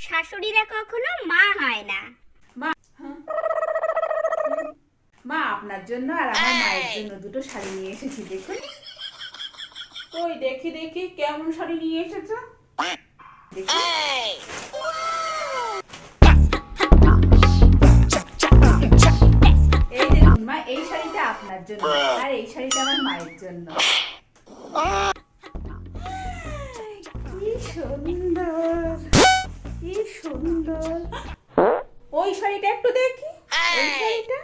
শাশুড়িরা কখনো মা হয় না। মা মা আপনার জন্য আর আমার মায়ের জন্য দুটো শাড়ি নিয়ে এসেছি, দেখুন। ওই দেখি দেখি কেমন শাড়ি নিয়ে এসেছো, দেখি। এই দেখুন মা, এই শাড়িটা আপনার জন্য আর এই শাড়িটা আমার মায়ের জন্য। কি সুন্দর, কি সুন্দর। ওই শাড়িটা একটু দেখি, ওই শাড়িটা।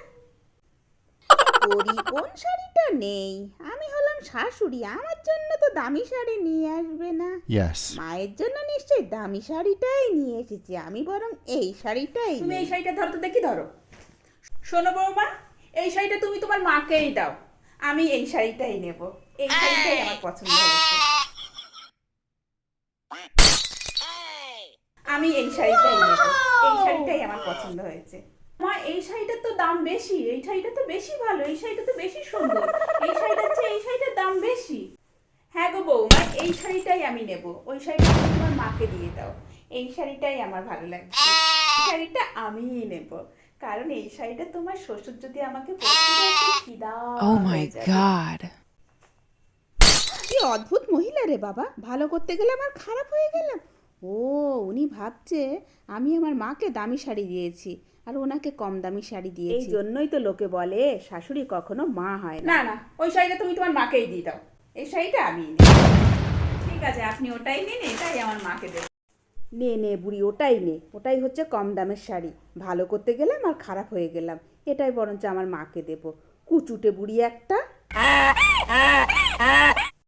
পরি কোন শাড়িটা নেই? আমি হলাম শাশুড়ি, আমার জন্য তো দামি শাড়ি নিয়ে আসবে না। Yes. মায়ের জন্য নিশ্চয়ই দামি শাড়িটাই নিয়ে এসেছি, আমি বরং এই শাড়িটাই তুমি নেই। এই শাড়িটা ধরো তো দেখি, ধরো। শোনো বৌমা, এই শাড়িটা তুমি তোমার মাকেই দাও, আমি এই শাড়িটাই নেব। এই শাড়িটাই আমার পছন্দ হয়েছে, আমি এই শাড়িটাই নেব। এই শাড়িটাই আমার পছন্দ হয়েছে। মা, এই শাড়িটার তো দাম বেশি, এই শাড়িটা তো বেশি ভালো, এই শাড়িটা তো বেশি সুন্দর, এই শাড়িটার চেয়ে এই শাড়িটার দাম বেশি। হ্যাঁ গো বৌমা, এই শাড়িটাই আমি নেব। ওই শাড়িটা তুমি তোমার মাকে দিয়ে দাও, এই শাড়িটাই আমার ভালো লাগছে। এই শাড়িটা আমিই নেব, কারণ এই শাড়িটা তোমার শ্বশুর যদি আমাকে পরতে দেয় তো ফিদা Oh my হয়ে যাবে। god. কি অদ্ভুত মহিলা রে বাবা, ভালো করতে গেলে আমার খারাপ হয়ে গেল। ও, উনি ভাবছে আমি আমার মাকে দামি শাড়ি দিয়েছি আর ওনাকে কম দামি শাড়ি দিয়েছি। এই জন্যই তো লোকে বলে শাশুড়ি কখনো মা হয় না। না না, ওই শাড়িটা তুমি তোমার মাকেই দিয়ে দাও, এই শাড়িটা আমিই নেব। ঠিক আছে, আপনি ওটাই নিন, এটাই আমার মাকে দেবেন। নে নে বুড়ি, ওটাই নে, ওটাই হচ্ছে কম দামের শাড়ি। ভালো করতে গেলাম আর খারাপ হয়ে গেলাম, এটাই বরঞ্চ আমার মাকে দেবো। কুচুটে বুড়ি একটা।